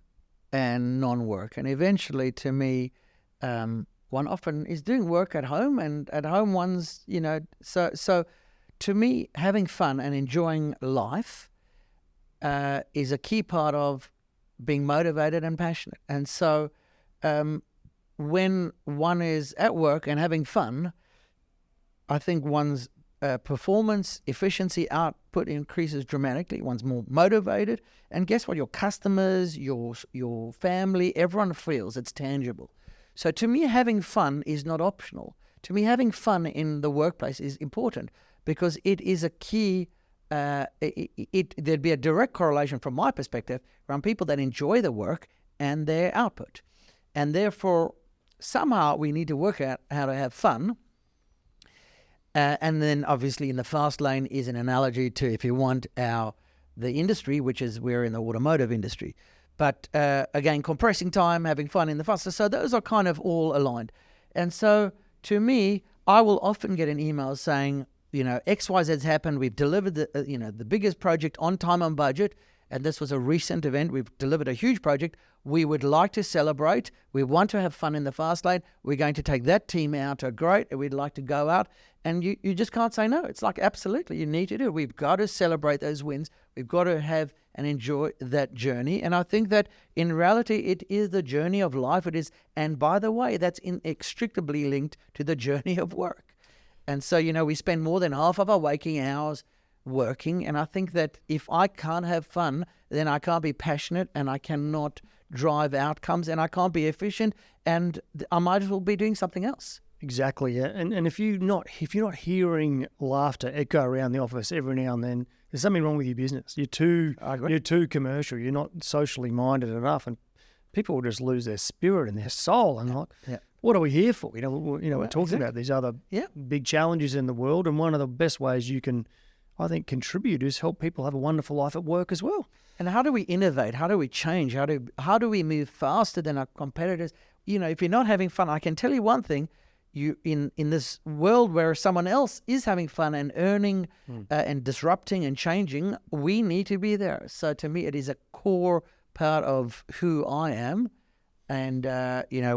and non-work, and eventually, to me, one often is doing work at home, and at home one's, so to me, having fun and enjoying life is a key part of being motivated and passionate. And so, when one is at work and having fun, I think one's performance, efficiency, output increases dramatically. One's more motivated. And guess what? Your customers, your family, everyone feels it's tangible. So to me, having fun is not optional. To me, having fun in the workplace is important because it is a key. There'd be a direct correlation from my perspective around people that enjoy the work and their output. And therefore, somehow we need to work out how to have fun. And then obviously in the fast lane is an analogy to, if you want, the industry, which is we're in the automotive industry. But again, compressing time, having fun in the fun. So those are kind of all aligned. And so to me, I will often get an email saying, XYZ's happened. We've delivered the biggest project on time, on budget. And this was a recent event. We've delivered a huge project. We would like to celebrate. We want to have fun in the fast lane. We're going to take that team out. Great. We'd like to go out. And you just can't say no. It's like, absolutely, you need to do it. We've got to celebrate those wins. We've got to have and enjoy that journey. And I think that in reality, it is the journey of life. It is. And by the way, that's inextricably linked to the journey of work. And so, we spend more than half of our waking hours working. And I think that if I can't have fun, then I can't be passionate and I cannot drive outcomes and I can't be efficient and I might as well be doing something else. Exactly, yeah. And if you're not hearing laughter echo around the office every now and then, there's something wrong with your business. You're too commercial. You're not socially minded enough, and people will just lose their spirit and their soul. And what are we here for? We're talking about these other big challenges in the world, and one of the best ways you can, I think, contribute is help people have a wonderful life at work as well. And how do we innovate? How do we change? How do we move faster than our competitors? If you're not having fun, I can tell you one thing. You in this world where someone else is having fun and earning and disrupting and changing, we need to be there. So to me, it is a core part of who I am and,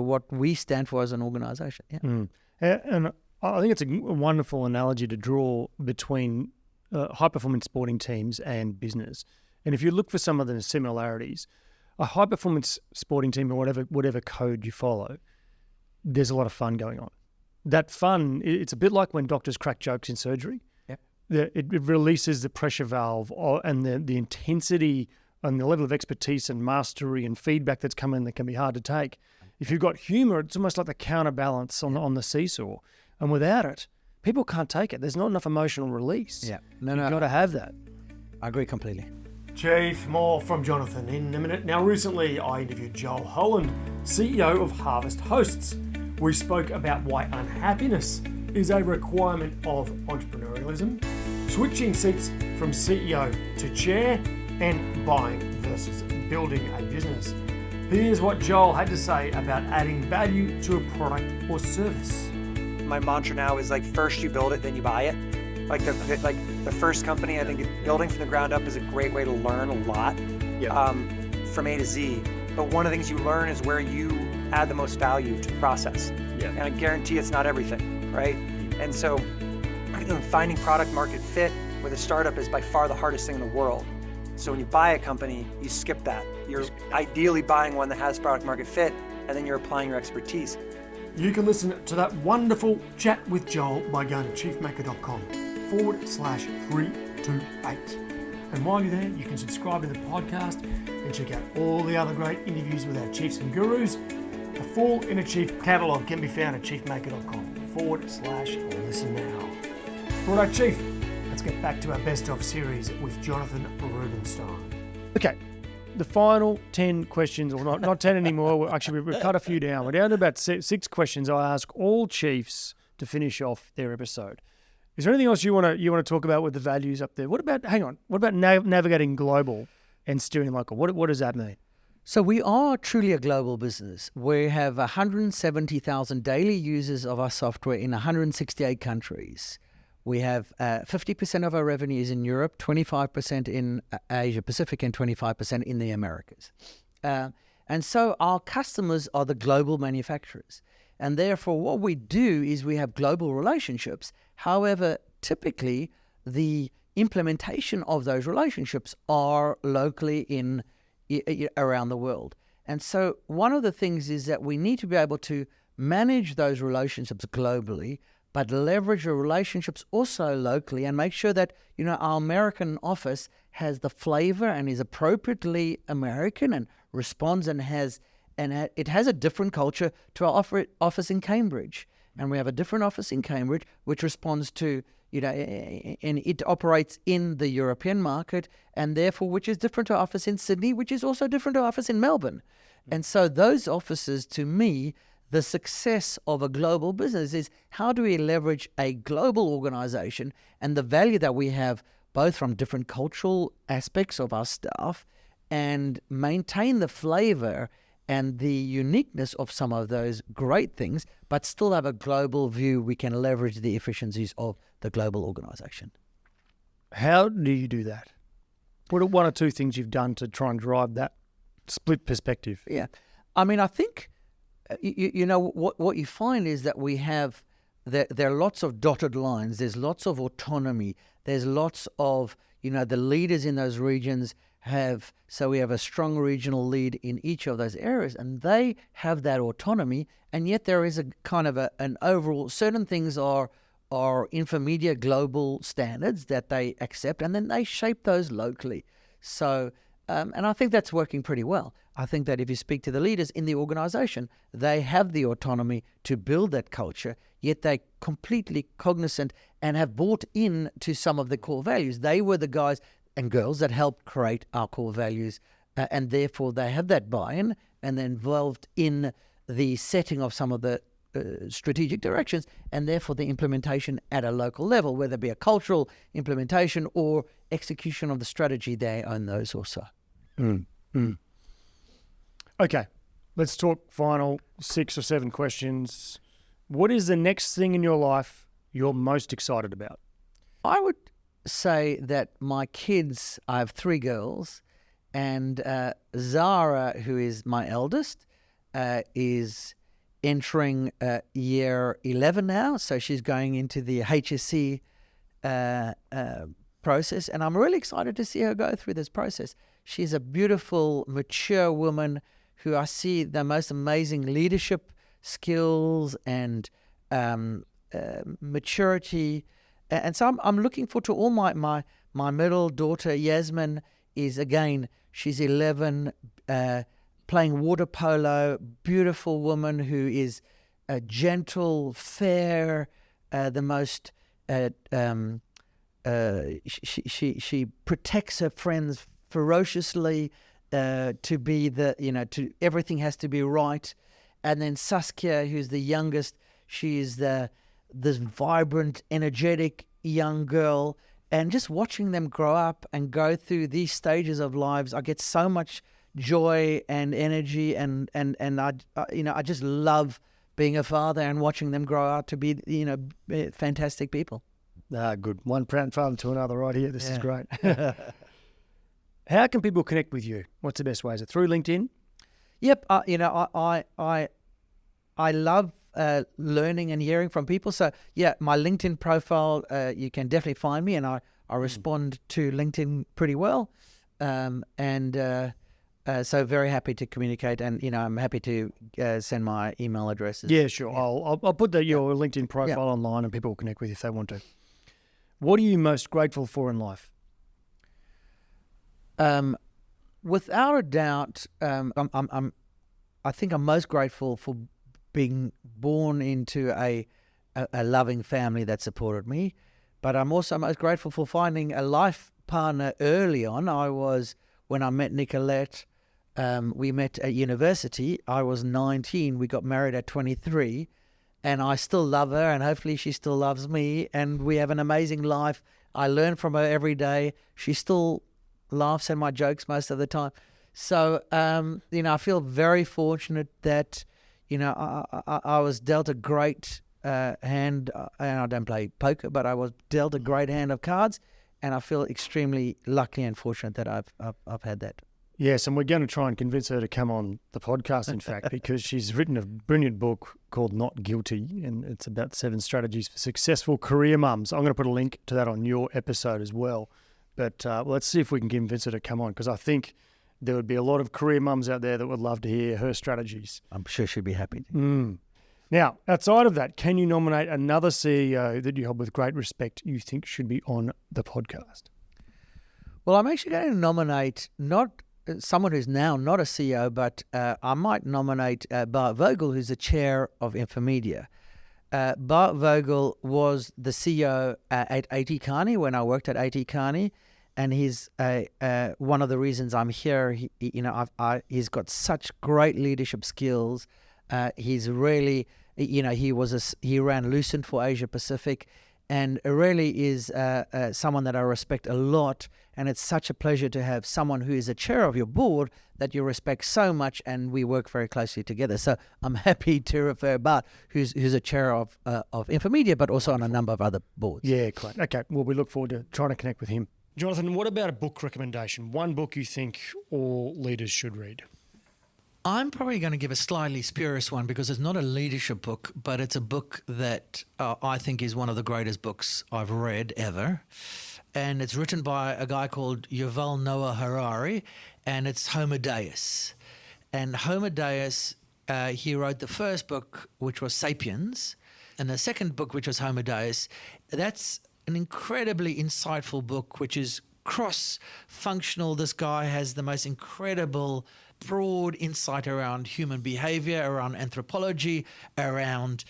what we stand for as an organization. Yeah. And I think it's a wonderful analogy to draw between high-performance sporting teams and business. And if you look for some of the similarities, a high-performance sporting team or whatever code you follow, there's a lot of fun going on. That fun, it's a bit like when doctors crack jokes in surgery. Yep. It releases the pressure valve and the intensity and the level of expertise and mastery and feedback that's coming that can be hard to take. If you've got humour, it's almost like the counterbalance on the seesaw. And without it, people can't take it. There's not enough emotional release. Yeah. You've got to have that. I agree completely. Chief, more from Jonathan in a minute. Now, recently I interviewed Joel Holland, CEO of Harvest Hosts. We spoke about why unhappiness is a requirement of entrepreneurialism, switching seats from CEO to chair, and buying versus building a business. Here's what Joel had to say about adding value to a product or service. My mantra now is first you build it, then you buy it. The first company, I think building from the ground up is a great way to learn a lot from A to Z. But one of the things you learn is where you add the most value to the process. Yeah. And I guarantee it's not everything, right? And so finding product market fit with a startup is by far the hardest thing in the world. So when you buy a company, you skip that. You're ideally buying one that has product market fit, and then you're applying your expertise. You can listen to that wonderful chat with Joel by going to chiefmaker.com/328. And while you're there, you can subscribe to the podcast and check out all the other great interviews with our chiefs and gurus. The full Inner Chief catalogue can be found at chiefmaker.com/listen now. Righto, Chief, let's get back to our best of series with Jonathan Rubinsztein. Okay, the final 10 questions, or not 10 anymore. Actually, we've cut a few down. We're down to about 6 questions I ask all chiefs to finish off their episode. Is there anything else you want to talk about with the values up there? What about navigating global and steering local? What does that mean? So we are truly a global business. We have 170,000 daily users of our software in 168 countries. We have 50% of our revenue is in Europe, 25% in Asia Pacific, and 25% in the Americas. And so our customers are the global manufacturers. And therefore, what we do is we have global relationships. However, typically, the implementation of those relationships are locally around the world. And so one of the things is that we need to be able to manage those relationships globally, but leverage the relationships also locally and make sure that, our American office has the flavor and is appropriately American and responds and it has a different culture to our office in Cambridge. And we have a different office in Cambridge, which responds to, and it operates in the European market, and therefore, which is different to our office in Sydney, which is also different to our office in Melbourne. And so those offices, to me, the success of a global business is how do we leverage a global organization and the value that we have both from different cultural aspects of our staff and maintain the flavor and the uniqueness of some of those great things, but still have a global view. We can leverage the efficiencies of the global organization. How do you do that? What are one or two things you've done to try and drive that split perspective? Yeah. I mean, I think, you know, what you find is that we have, there are lots of dotted lines. There's lots of autonomy. There's lots of, you know, the leaders in those regions have, so we have a strong regional lead in each of those areas, and they have that autonomy, and yet there is a kind of an overall, certain things are Infomedia global standards that they accept, and then they shape those locally. So, and I think that's working pretty well. I think that if you speak to the leaders in the organization, they have the autonomy to build that culture, yet they're completely cognizant and have bought in to some of the core values. They were the guys and girls that helped create our core values, and therefore they have that buy-in and they're involved in the setting of some of the strategic directions, and therefore the implementation at a local level, whether it be a cultural implementation or execution of the strategy, they own those also. Okay, let's talk final 6 or 7 questions. What is the next thing in your life you're most excited about? I would say that my kids, I have 3 girls, and Zara, who is my eldest, is entering year 11 now, so she's going into the HSC process, and I'm really excited to see her go through this process. She's a beautiful, mature woman who I see the most amazing leadership skills and maturity, and so I'm looking forward to all my middle daughter Yasmin is, again, she's 11, playing water polo, beautiful woman who is gentle, fair, the most. She protects her friends ferociously. To be the, you know, to everything has to be right. And then Saskia, who's the youngest, she is this vibrant, energetic young girl. And just watching them grow up and go through these stages of lives, I get so much joy and energy, and I just love being a father and watching them grow out to be, you know, fantastic people. Good. One proud father to another right here. This is great. How can people connect with you? What's the best way? Is it through LinkedIn? Yep. I love learning and hearing from people. So yeah, my LinkedIn profile, you can definitely find me, and I respond to LinkedIn pretty well. So very happy to communicate, and you know, I'm happy to send my email addresses. Yeah, sure. Yeah. I'll put your LinkedIn profile online, and people will connect with you if they want to. What are you most grateful for in life? Without a doubt, I think I'm most grateful for being born into a loving family that supported me, but I'm also most grateful for finding a life partner early on. When I met Nicolette, we met at university. I was 19. We got married at 23, and I still love her, and hopefully she still loves me, and we have an amazing life. I learn from her every day. She still laughs at my jokes most of the time. So, you know, I feel very fortunate that, you know, I was dealt a great hand, and I don't play poker, but I was dealt a great hand of cards, and I feel extremely lucky and fortunate that I've had that. Yes, and we're going to try and convince her to come on the podcast, in fact, because she's written a brilliant book called Not Guilty, and it's about 7 strategies for successful career mums. I'm going to put a link to that on your episode as well. But let's see if we can convince her to come on, because I think there would be a lot of career mums out there that would love to hear her strategies. I'm sure she'd be happy to. Now, outside of that, can you nominate another CEO that you hold with great respect you think should be on the podcast? Well, I'm actually going to nominate not someone who's now not a CEO, but I might nominate Bart Vogel, who's the chair of Infomedia. Bart Vogel was the CEO at A.T. Kearney when I worked at A.T. Kearney, and he's one of the reasons I'm here. He's got such great leadership skills. He's really, he ran Lucent for Asia Pacific, and really is someone that I respect a lot. And it's such a pleasure to have someone who is a chair of your board that you respect so much, and we work very closely together. So I'm happy to refer Bart, who's a chair of Infomedia, but also on a number of other boards. Yeah, great. Okay, well, we look forward to trying to connect with him. Jonathan, what about a book recommendation? One book you think all leaders should read? I'm probably going to give a slightly spurious one because it's not a leadership book, but it's a book that I think is one of the greatest books I've read ever. And it's written by a guy called Yuval Noah Harari, and it's Homo Deus. And Homo Deus, he wrote the first book, which was Sapiens, and the second book, which was Homo Deus. That's an incredibly insightful book, which is cross-functional. This guy has the most incredible broad insight around human behavior, around anthropology, around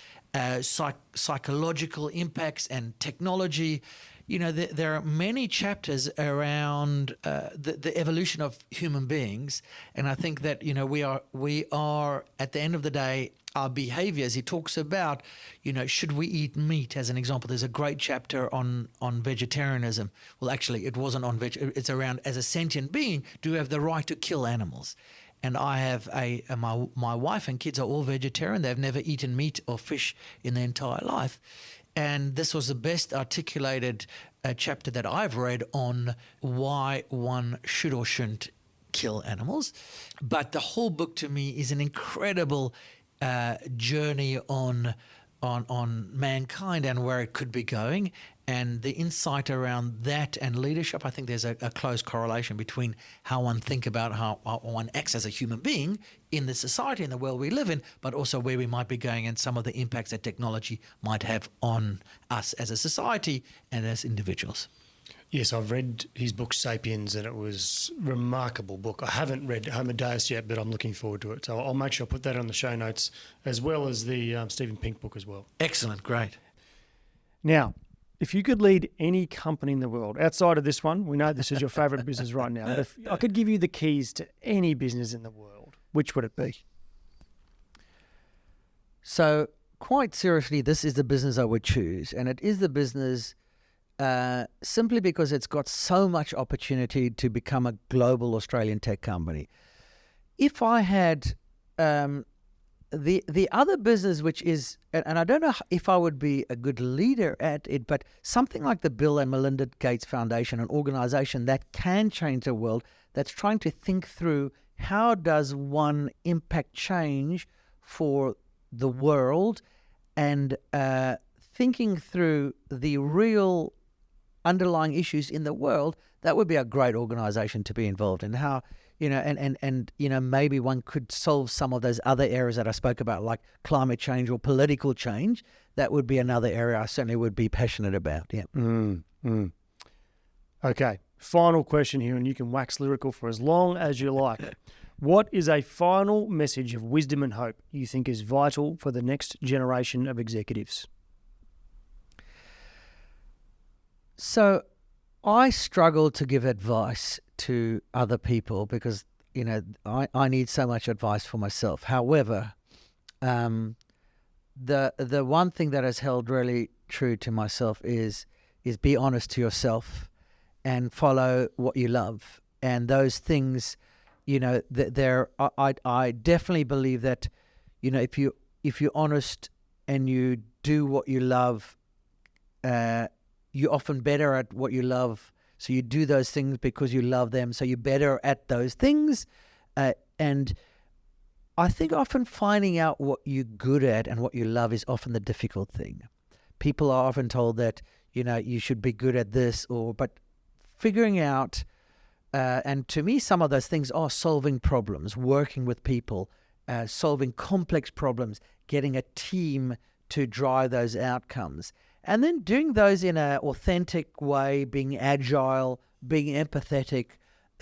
psychological impacts and technology. You know, there are many chapters around the evolution of human beings, and I think that, you know, we are at the end of the day, our behaviors. He talks about, you know, should we eat meat as an example? There's a great chapter on vegetarianism. Well, actually, it wasn't on it's around, as a sentient being, do we have the right to kill animals? And I have my wife and kids are all vegetarian. They've never eaten meat or fish in their entire life. And this was the best articulated chapter that I've read on why one should or shouldn't kill animals. But the whole book to me is an incredible journey on mankind and where it could be going. And the insight around that and leadership, I think there's a close correlation between how one think about how one acts as a human being in the society and the world we live in, but also where we might be going and some of the impacts that technology might have on us as a society and as individuals. Yes, I've read his book Sapiens, and it was a remarkable book. I haven't read Homo Deus yet, but I'm looking forward to it. So I'll make sure I put that on the show notes, as well as the Stephen Pink book as well. Excellent, great. Now, if you could lead any company in the world, outside of this one, we know this is your favourite business right now, but if I could give you the keys to any business in the world, which would it be? So, quite seriously, this is the business I would choose, and it is the business simply because it's got so much opportunity to become a global Australian tech company. If I had the other business, which is, and I don't know if I would be a good leader at it, but something like the Bill and Melinda Gates Foundation, an organization that can change the world, that's trying to think through how does one impact change for the world, and thinking through the real underlying issues in the world, that would be a great organization to be involved in. How, you know, and you know, maybe one could solve some of those other areas that I spoke about, like climate change or political change. That would be another area I certainly would be passionate about. Yeah. Okay, final question here, and you can wax lyrical for as long as you like. What is a final message of wisdom and hope you think is vital for the next generation of executives? So I struggle to give advice to other people because, you know, I need so much advice for myself. However, the one thing that has held really true to myself is be honest to yourself and follow what you love. And those things, you know, I definitely believe that, you know, if you're honest and you do what you love, you're often better at what you love. So you do those things because you love them. So you're better at those things. And I think often finding out what you're good at and what you love is often the difficult thing. People are often told that, you know, you should be good at this, but figuring out, and to me, some of those things are solving problems, working with people, solving complex problems, getting a team to drive those outcomes. And then doing those in an authentic way, being agile, being empathetic,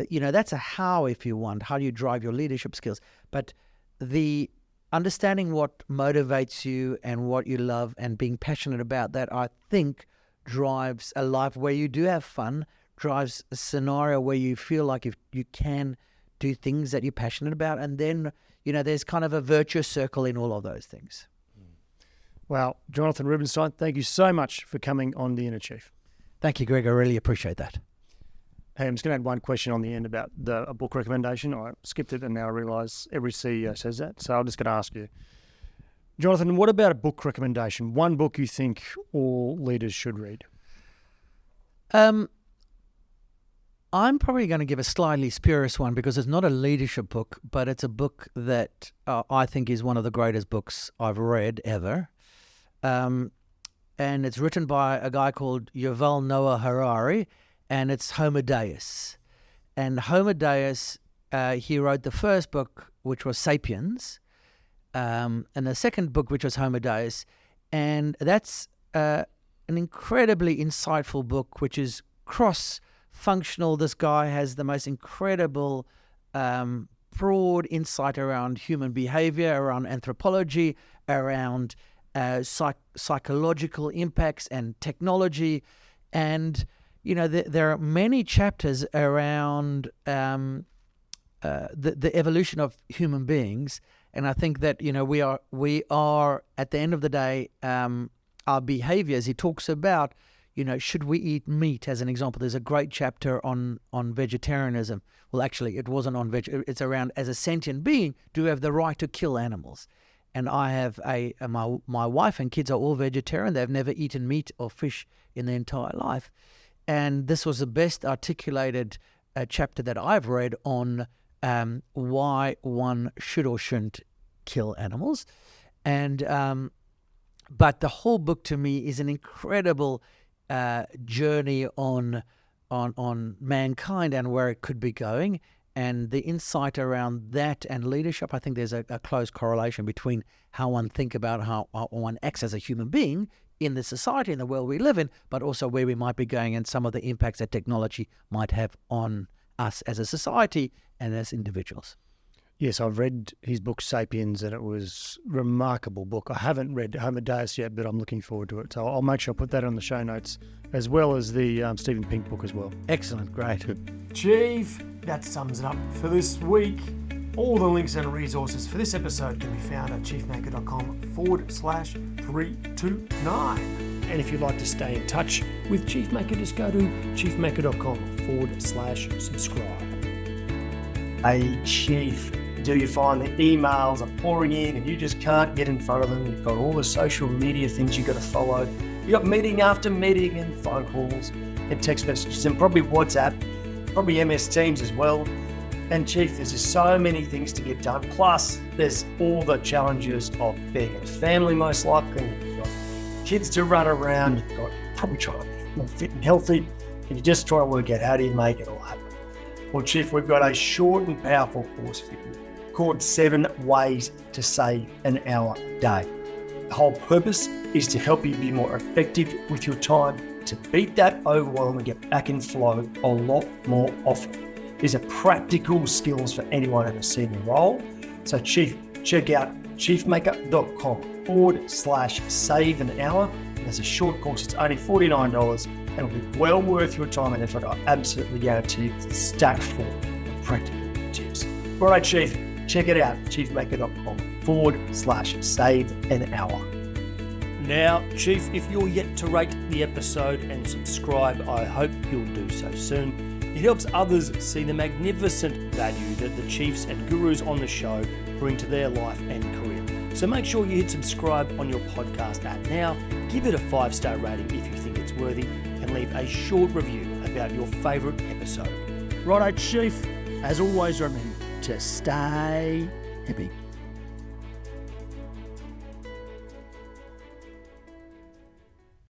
you know, that's a how, if you want. How do you drive your leadership skills? But the understanding what motivates you and what you love and being passionate about that, I think, drives a life where you do have fun, drives a scenario where you feel like you can do things that you're passionate about. And then, you know, there's kind of a virtuous circle in all of those things. Well, Jonathan Rubinsztein, thank you so much for coming on The Inner Chief. Thank you, Greg. I really appreciate that. Hey, I'm just going to add one question on the end about a book recommendation. I skipped it and now I realise every CEO says that. So I'm just going to ask you, Jonathan, what about a book recommendation? One book you think all leaders should read? I'm probably going to give a slightly spurious one because it's not a leadership book, but it's a book that I think is one of the greatest books I've read ever. And it's written by a guy called Yuval Noah Harari, and it's Homo Deus. And Homo Deus, he wrote the first book, which was Sapiens, and the second book, which was Homo Deus. And that's an incredibly insightful book, which is cross-functional. This guy has the most incredible broad insight around human behavior, around anthropology, around psychological impacts and technology. And, you know, there are many chapters around the evolution of human beings. And I think that, you know, we are at the end of the day, our behaviors, he talks about, you know, should we eat meat, as an example? There's a great chapter on vegetarianism. Well, actually, it wasn't on it's around, as a sentient being, do we have the right to kill animals? And I have my wife and kids are all vegetarian. They've never eaten meat or fish in their entire life. And this was the best articulated chapter that I've read on why one should or shouldn't kill animals. And but the whole book to me is an incredible journey on mankind and where it could be going. And the insight around that and leadership, I think there's a close correlation between how one think about how one acts as a human being in the society, in the world we live in, but also where we might be going and some of the impacts that technology might have on us as a society and as individuals. Yes, I've read his book Sapiens, and it was a remarkable book. I haven't read Homo Deus yet, but I'm looking forward to it. So I'll make sure I put that on the show notes, as well as the Stephen Pink book as well. Excellent, great. Chief, that sums it up for this week. All the links and resources for this episode can be found at chiefmaker.com/329. And if you'd like to stay in touch with Chiefmaker, just go to chiefmaker.com/subscribe. Hey, Chief, do you find the emails are pouring in and you just can't get in front of them? You've got all the social media things you've got to follow. You've got meeting after meeting and phone calls and text messages and probably WhatsApp, probably MS Teams as well. And Chief, there's just so many things to get done. Plus, there's all the challenges of being a family, most likely. You've got kids to run around. You've got probably trying to be more fit and healthy. And you just try to work out how do you make it all happen. Well, Chief, we've got a short and powerful course for you called 7 Ways to Save an Hour a Day. The whole purpose is to help you be more effective with your time, to beat that overwhelm and get back in flow a lot more often. These are practical skills for anyone in a senior role. So Chief, check out chiefmaker.com/save an hour. There's a short course, it's only $49 and it'll be well worth your time and effort. I absolutely guarantee it's stacked full of practical tips. All right, Chief, check it out, chiefmaker.com/save an hour. Now, Chief, if you're yet to rate the episode and subscribe, I hope you'll do so soon. It helps others see the magnificent value that the chiefs and gurus on the show bring to their life and career. So make sure you hit subscribe on your podcast app now, give it a 5-star rating if you think it's worthy, and leave a short review about your favourite episode. Righto, Chief, as always, remember to stay epic.